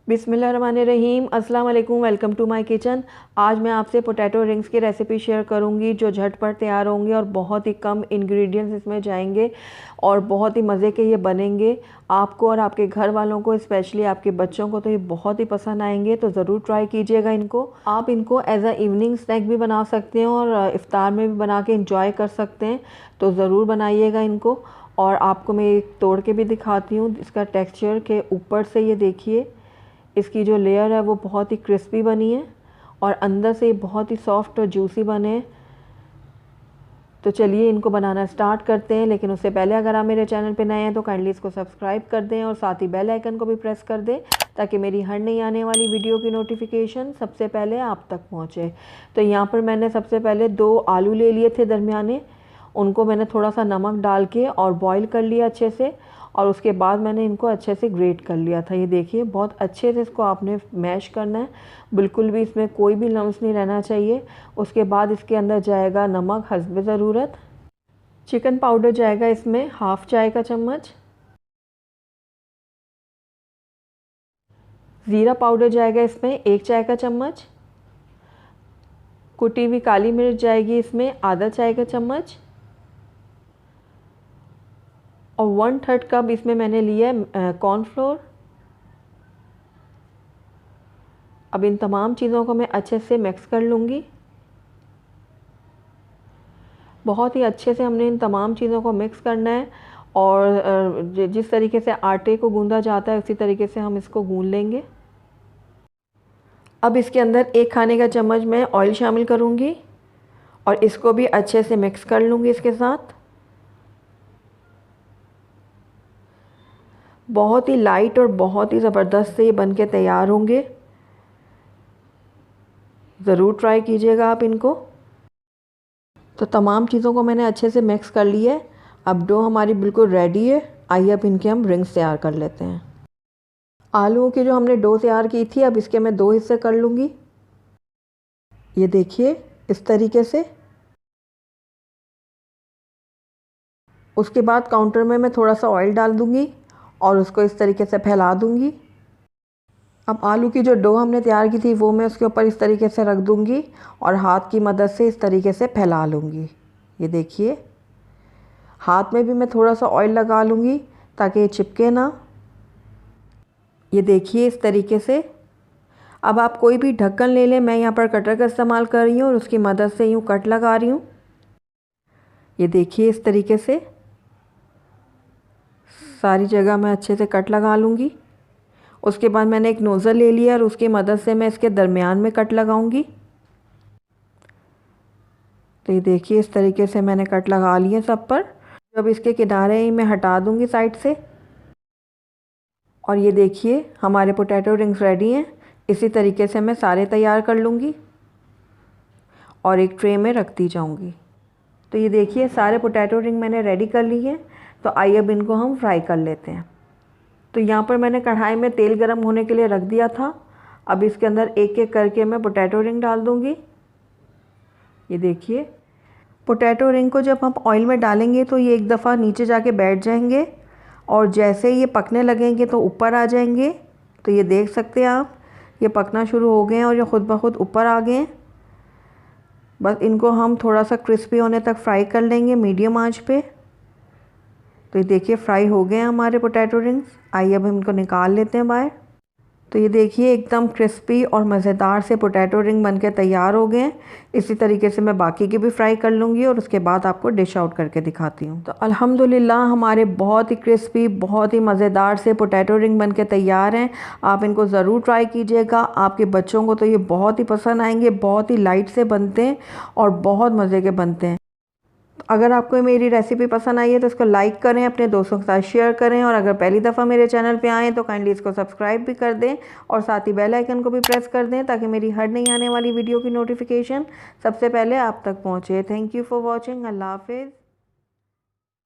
बिस्मिल्लाहिर्रहमानिर्रहीम, अस्सलाम वालेकुम। Welcome to my kitchen. आज मैं आपसे पोटैटो रिंग्स की रेसिपी शेयर करूंगी जो झटपट तैयार होंगे और बहुत ही कम इंग्रेडिएंट्स इसमें जाएंगे और बहुत ही मज़े के ये बनेंगे। आपको और आपके घर वालों को, स्पेशली आपके बच्चों को तो ये बहुत ही पसंद आएंगे, तो ज़रूर ट्राई कीजिएगा इनको। आप इनको एज अ इवनिंग स्नैक भी बना सकते हैं और इफ्तार में भी बना के इंजॉय कर सकते हैं, तो ज़रूर बनाइएगा इनको। और आपको मैं एक तोड़ के भी दिखाती हूँ इसका टेक्सचर के ऊपर से। ये देखिए, इसकी जो लेयर है वो बहुत ही क्रिस्पी बनी है और अंदर से बहुत ही सॉफ्ट और जूसी बने हैं। तो चलिए इनको बनाना स्टार्ट करते हैं, लेकिन उससे पहले अगर आप मेरे चैनल पे नए हैं तो काइंडली इसको सब्सक्राइब कर दें और साथ ही बेल आइकन को भी प्रेस कर दें ताकि मेरी हर नई आने वाली वीडियो की नोटिफिकेशन सबसे पहले आप तक पहुँचे। तो यहाँ पर मैंने सबसे पहले 2 आलू ले लिए थे दरमियाने, उनको मैंने थोड़ा सा नमक डाल के और बॉईल कर लिया अच्छे से, और उसके बाद मैंने इनको अच्छे से ग्रेट कर लिया था। ये देखिए, बहुत अच्छे से इसको आपने मैश करना है, बिल्कुल भी इसमें कोई भी लम्स नहीं रहना चाहिए। उसके बाद इसके अंदर जाएगा नमक हस्बे ज़रूरत, चिकन पाउडर जाएगा इसमें 1/2 चाय का चम्मच, ज़ीरा पाउडर जाएगा इसमें 1 चाय का चम्मच, कुटी हुई काली मिर्च जाएगी इसमें आधा चाय का चम्मच, और 1/3 कप इसमें मैंने लिया है कॉर्नफ्लोर। अब इन तमाम चीज़ों को मैं अच्छे से मिक्स कर लूँगी। बहुत ही अच्छे से हमने इन तमाम चीज़ों को मिक्स करना है और जिस तरीके से आटे को गूंदा जाता है उसी तरीके से हम इसको गूंद लेंगे। अब इसके अंदर 1 खाने का चम्मच मैं ऑयल शामिल करूँगी और इसको भी अच्छे से मिक्स कर लूँगी इसके साथ। बहुत ही लाइट और बहुत ही ज़बरदस्त से ये बनके तैयार होंगे, ज़रूर ट्राई कीजिएगा आप इनको। तो तमाम चीज़ों को मैंने अच्छे से मिक्स कर लिया है। अब डो हमारी बिल्कुल रेडी है। आइए अब इनके हम रिंग्स तैयार कर लेते हैं। आलूओं की जो हमने डो तैयार की थी, अब इसके मैं 2 हिस्से कर लूँगी। ये देखिए इस तरीके से। उसके बाद काउंटर में मैं थोड़ा सा ऑयल डाल दूँगी और उसको इस तरीके से फैला दूँगी। अब आलू की जो डो हमने तैयार की थी वो मैं उसके ऊपर इस तरीके से रख दूँगी और हाथ की मदद से इस तरीके से फैला लूँगी। ये देखिए, हाथ में भी मैं थोड़ा सा ऑयल लगा लूँगी ताकि ये चिपके ना। ये देखिए इस तरीके से। अब आप कोई भी ढक्कन ले लें, मैं यहाँ पर कटर का इस्तेमाल कर रही हूँ और उसकी मदद से यूँ कट लगा रही हूँ। ये देखिए इस तरीके से सारी जगह मैं अच्छे से कट लगा लूँगी। उसके बाद मैंने एक नोज़ल ले लिया और उसकी मदद से मैं इसके दरमियान में कट लगाऊंगी। तो ये देखिए इस तरीके से मैंने कट लगा लिए सब पर। अब इसके किनारे मैं हटा दूंगी साइड से। और ये देखिए हमारे पोटैटो रिंग्स रेडी हैं। इसी तरीके से मैं सारे तैयार कर लूँगी और एक ट्रे में रखती जाऊँगी। तो ये देखिए सारे पोटैटो रिंग मैंने रेडी कर लिए हैं। तो आइए अब इनको हम फ्राई कर लेते हैं। तो यहाँ पर मैंने कढ़ाई में तेल गरम होने के लिए रख दिया था। अब इसके अंदर एक एक करके मैं पोटैटो रिंग डाल दूँगी। ये देखिए, पोटैटो रिंग को जब हम ऑयल में डालेंगे तो ये एक दफ़ा नीचे जाके बैठ जाएंगे और जैसे ये पकने लगेंगे तो ऊपर आ जाएंगे। तो ये देख सकते हैं आप, ये पकना शुरू हो गए हैं और ये ख़ुद ब खुद ऊपर आ गए हैं। बस इनको हम थोड़ा सा क्रिस्पी होने तक फ्राई कर लेंगे मीडियम आंच पे। तो ये देखिए फ्राई हो गए हैं हमारे पोटैटो रिंग्स। आइए अब हम इनको निकाल लेते हैं बाहर। तो ये देखिए एकदम क्रिस्पी और मज़ेदार से पोटैटो रिंग बनके तैयार हो गए हैं। इसी तरीके से मैं बाकी के भी फ्राई कर लूँगी और उसके बाद आपको डिश आउट करके दिखाती हूँ। तो अल्हम्दुलिल्लाह हमारे बहुत ही क्रिस्पी, बहुत ही मज़ेदार से पोटैटो रिंग बनके तैयार हैं। आप इनको ज़रूर ट्राई कीजिएगा। आपके बच्चों को तो ये बहुत ही पसंद आएंगे। बहुत ही लाइट से बनते हैं और बहुत मज़े के बनते हैं। अगर आपको मेरी रेसिपी पसंद आई है तो इसको लाइक करें, अपने दोस्तों के साथ शेयर करें, और अगर पहली दफ़ा मेरे चैनल पे आएँ तो काइंडली इसको सब्सक्राइब भी कर दें और साथ ही बेल आइकन को भी प्रेस कर दें ताकि मेरी हर नई आने वाली वीडियो की नोटिफिकेशन सबसे पहले आप तक पहुँचे। Thank you for watching. अल्लाह हाफिज़।